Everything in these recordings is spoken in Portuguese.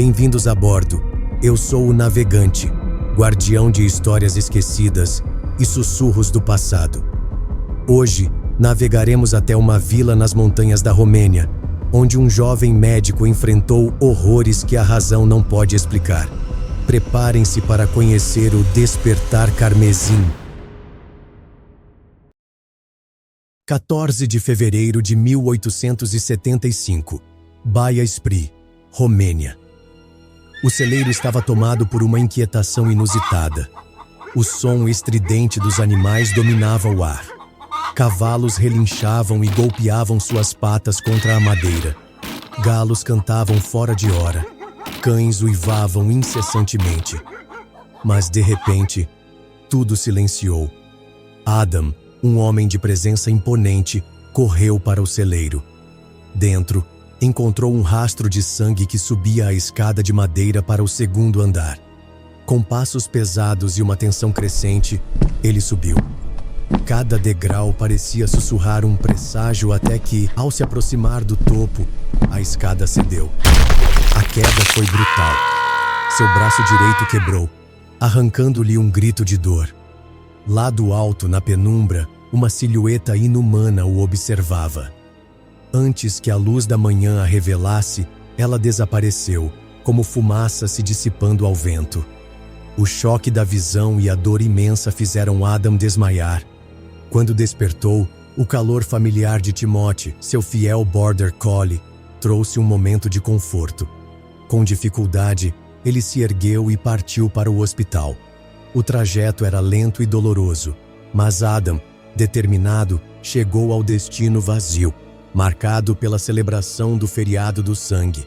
Bem-vindos a bordo. Eu sou o navegante, guardião de histórias esquecidas e sussurros do passado. Hoje, navegaremos até uma vila nas montanhas da Romênia, onde um jovem médico enfrentou horrores que a razão não pode explicar. Preparem-se para conhecer o Despertar Carmesim. 14 de fevereiro de 1875, Baia Spri, Romênia. O celeiro estava tomado por uma inquietação inusitada. O som estridente dos animais dominava o ar. Cavalos relinchavam e golpeavam suas patas contra a madeira. Galos cantavam fora de hora. Cães uivavam incessantemente. Mas, de repente, tudo silenciou. Adam, um homem de presença imponente, correu para o celeiro. Dentro, encontrou um rastro de sangue que subia a escada de madeira para o segundo andar. Com passos pesados e uma tensão crescente, ele subiu. Cada degrau parecia sussurrar um presságio até que, ao se aproximar do topo, a escada cedeu. A queda foi brutal. Seu braço direito quebrou, arrancando-lhe um grito de dor. Lá do alto, na penumbra, uma silhueta inumana o observava. Antes que a luz da manhã a revelasse, ela desapareceu, como fumaça se dissipando ao vento. O choque da visão e a dor imensa fizeram Adam desmaiar. Quando despertou, o calor familiar de Timóteo, seu fiel border collie, trouxe um momento de conforto. Com dificuldade, ele se ergueu e partiu para o hospital. O trajeto era lento e doloroso, mas Adam, determinado, chegou ao destino vazio, marcado pela celebração do feriado do sangue.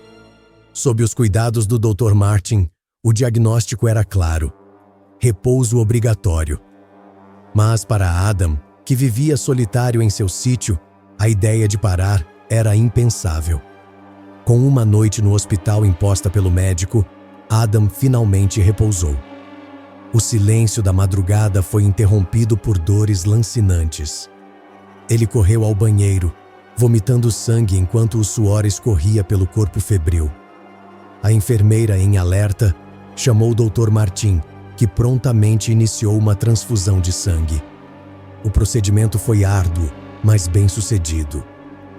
Sob os cuidados do Dr. Martin, o diagnóstico era claro: repouso obrigatório. Mas para Adam, que vivia solitário em seu sítio, a ideia de parar era impensável. Com uma noite no hospital imposta pelo médico, Adam finalmente repousou. O silêncio da madrugada foi interrompido por dores lancinantes. Ele correu ao banheiro, vomitando sangue enquanto o suor escorria pelo corpo febril. A enfermeira, em alerta, chamou o Dr. Martin, que prontamente iniciou uma transfusão de sangue. O procedimento foi árduo, mas bem-sucedido.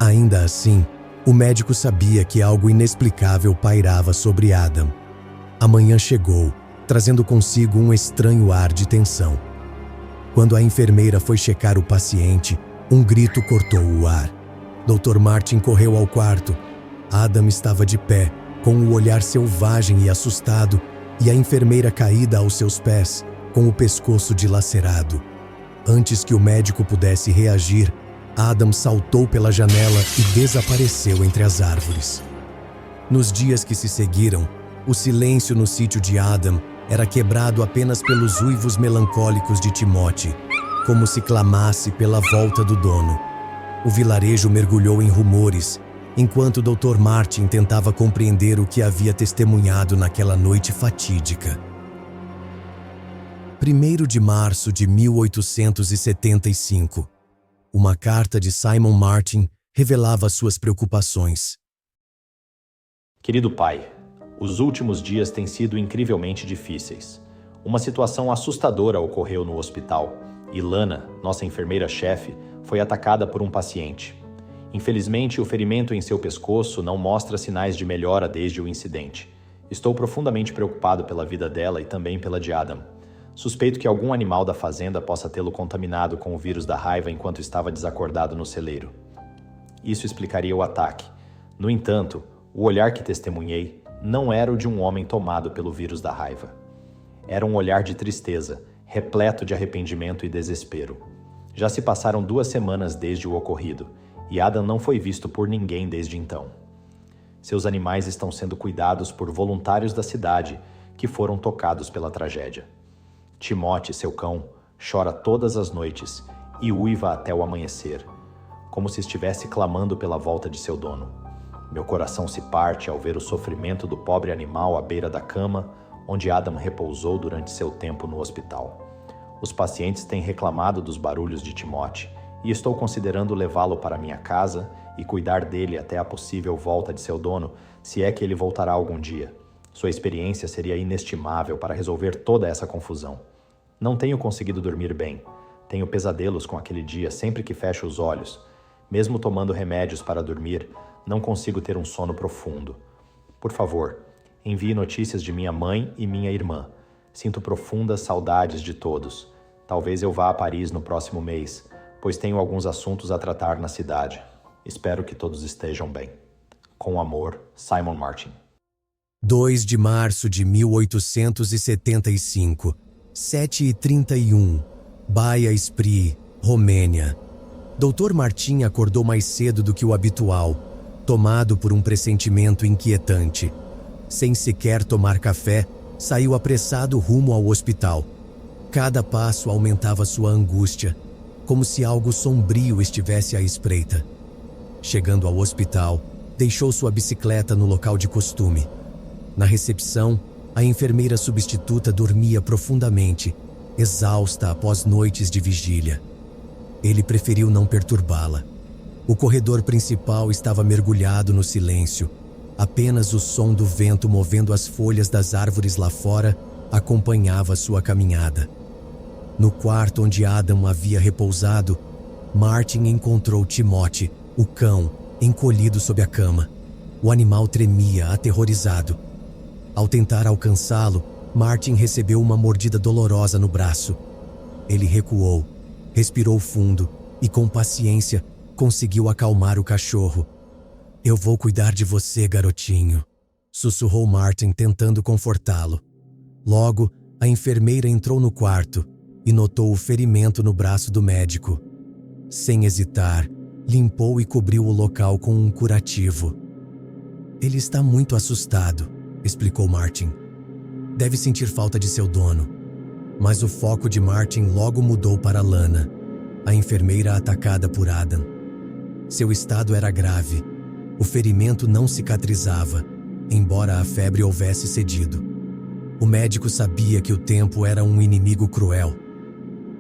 Ainda assim, o médico sabia que algo inexplicável pairava sobre Adam. A manhã chegou, trazendo consigo um estranho ar de tensão. Quando a enfermeira foi checar o paciente, um grito cortou o ar. Dr. Martin correu ao quarto. Adam estava de pé, com o olhar selvagem e assustado, e a enfermeira caída aos seus pés, com o pescoço dilacerado. Antes que o médico pudesse reagir, Adam saltou pela janela e desapareceu entre as árvores. Nos dias que se seguiram, o silêncio no sítio de Adam era quebrado apenas pelos uivos melancólicos de Timóteo, como se clamasse pela volta do dono. O vilarejo mergulhou em rumores, enquanto o Dr. Martin tentava compreender o que havia testemunhado naquela noite fatídica. 1º de março de 1875. Uma carta de Simon Martin revelava suas preocupações. Querido pai, os últimos dias têm sido incrivelmente difíceis. Uma situação assustadora ocorreu no hospital e Lana, nossa enfermeira-chefe, foi atacada por um paciente. Infelizmente, o ferimento em seu pescoço não mostra sinais de melhora desde o incidente. Estou profundamente preocupado pela vida dela e também pela de Adam. Suspeito que algum animal da fazenda possa tê-lo contaminado com o vírus da raiva enquanto estava desacordado no celeiro. Isso explicaria o ataque. No entanto, o olhar que testemunhei não era o de um homem tomado pelo vírus da raiva. Era um olhar de tristeza, repleto de arrependimento e desespero. Já se passaram 2 semanas desde o ocorrido, e Adam não foi visto por ninguém desde então. Seus animais estão sendo cuidados por voluntários da cidade que foram tocados pela tragédia. Timóteo, seu cão, chora todas as noites e uiva até o amanhecer, como se estivesse clamando pela volta de seu dono. Meu coração se parte ao ver o sofrimento do pobre animal à beira da cama, onde Adam repousou durante seu tempo no hospital. Os pacientes têm reclamado dos barulhos de Timóteo e estou considerando levá-lo para minha casa e cuidar dele até a possível volta de seu dono, se é que ele voltará algum dia. Sua experiência seria inestimável para resolver toda essa confusão. Não tenho conseguido dormir bem. Tenho pesadelos com aquele dia sempre que fecho os olhos. Mesmo tomando remédios para dormir, não consigo ter um sono profundo. Por favor, envie notícias de minha mãe e minha irmã. Sinto profundas saudades de todos. Talvez eu vá a Paris no próximo mês, pois tenho alguns assuntos a tratar na cidade. Espero que todos estejam bem. Com amor, Simon Martin. 2 de março de 1875, 7h31, Baia Spri, Romênia. Dr. Martin acordou mais cedo do que o habitual, tomado por um pressentimento inquietante. Sem sequer tomar café, saiu apressado rumo ao hospital. Cada passo aumentava sua angústia, como se algo sombrio estivesse à espreita. Chegando ao hospital, deixou sua bicicleta no local de costume. Na recepção, a enfermeira substituta dormia profundamente, exausta após noites de vigília. Ele preferiu não perturbá-la. O corredor principal estava mergulhado no silêncio. Apenas o som do vento movendo as folhas das árvores lá fora acompanhava sua caminhada. No quarto onde Adam havia repousado, Martin encontrou Timothy, o cão, encolhido sob a cama. O animal tremia, aterrorizado. Ao tentar alcançá-lo, Martin recebeu uma mordida dolorosa no braço. Ele recuou, respirou fundo e, com paciência, conseguiu acalmar o cachorro. "Eu vou cuidar de você, garotinho", sussurrou Martin, tentando confortá-lo. Logo, a enfermeira entrou no quarto e notou o ferimento no braço do médico. Sem hesitar, limpou e cobriu o local com um curativo. "Ele está muito assustado", explicou Martin. "Deve sentir falta de seu dono." Mas o foco de Martin logo mudou para Lana, a enfermeira atacada por Adam. Seu estado era grave. O ferimento não cicatrizava, embora a febre houvesse cedido. O médico sabia que o tempo era um inimigo cruel.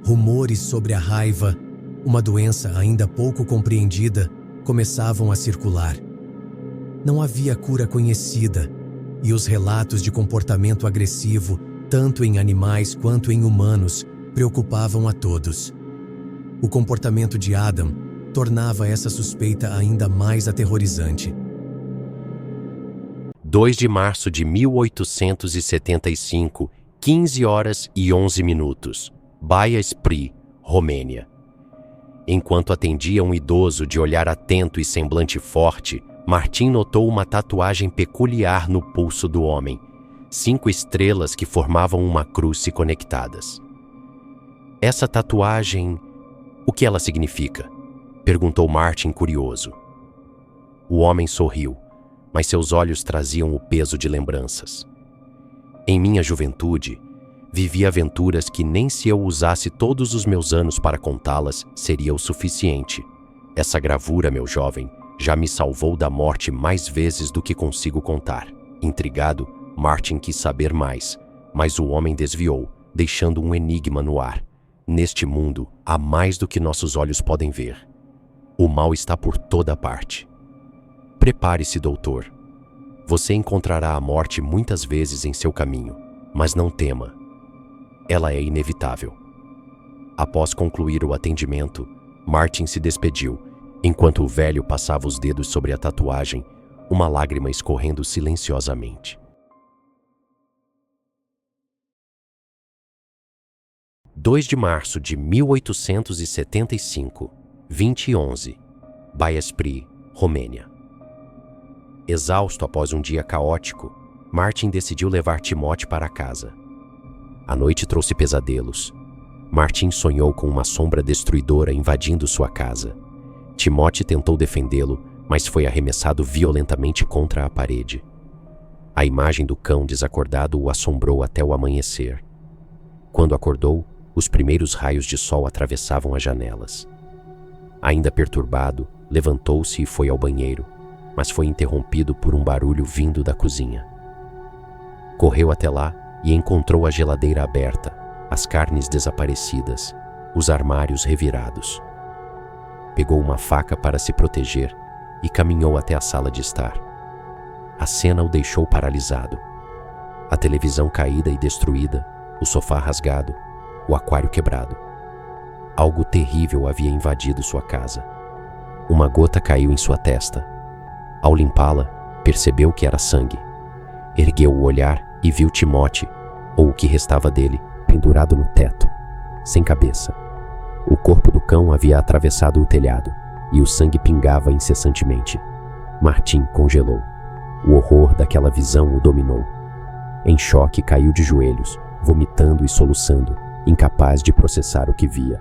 Rumores sobre a raiva, uma doença ainda pouco compreendida, começavam a circular. Não havia cura conhecida, e os relatos de comportamento agressivo, tanto em animais quanto em humanos, preocupavam a todos. O comportamento de Adam tornava essa suspeita ainda mais aterrorizante. 2 de março de 1875, 15h11, Baia Spri, Romênia. Enquanto atendia um idoso de olhar atento e semblante forte, Martin notou uma tatuagem peculiar no pulso do homem, 5 estrelas que formavam uma cruz se conectadas. "Essa tatuagem, o que ela significa?" perguntou Martin curioso. O homem sorriu, mas seus olhos traziam o peso de lembranças. "Em minha juventude, vivi aventuras que nem se eu usasse todos os meus anos para contá-las, seria o suficiente. Essa gravura, meu jovem, já me salvou da morte mais vezes do que consigo contar." Intrigado, Martin quis saber mais, mas o homem desviou, deixando um enigma no ar. "Neste mundo, há mais do que nossos olhos podem ver. O mal está por toda parte. Prepare-se, doutor. Você encontrará a morte muitas vezes em seu caminho, mas não tema. Ela é inevitável." Após concluir o atendimento, Martin se despediu, enquanto o velho passava os dedos sobre a tatuagem, uma lágrima escorrendo silenciosamente. 2 de março de 1875, 20h11, Baia Spri, Romênia. Exausto após um dia caótico, Martin decidiu levar Timothy para casa. A noite trouxe pesadelos. Martin sonhou com uma sombra destruidora invadindo sua casa. Timothy tentou defendê-lo, mas foi arremessado violentamente contra a parede. A imagem do cão desacordado o assombrou até o amanhecer. Quando acordou, os primeiros raios de sol atravessavam as janelas. Ainda perturbado, levantou-se e foi ao banheiro, mas foi interrompido por um barulho vindo da cozinha. Correu até lá e encontrou a geladeira aberta, as carnes desaparecidas, os armários revirados. Pegou uma faca para se proteger e caminhou até a sala de estar. A cena o deixou paralisado. A televisão caída e destruída, o sofá rasgado, o aquário quebrado. Algo terrível havia invadido sua casa. Uma gota caiu em sua testa. Ao limpá-la, percebeu que era sangue. Ergueu o olhar e viu Timote, ou o que restava dele, pendurado no teto, sem cabeça. O corpo do cão havia atravessado o telhado e o sangue pingava incessantemente. Martim congelou. O horror daquela visão o dominou. Em choque, caiu de joelhos, vomitando e soluçando, incapaz de processar o que via.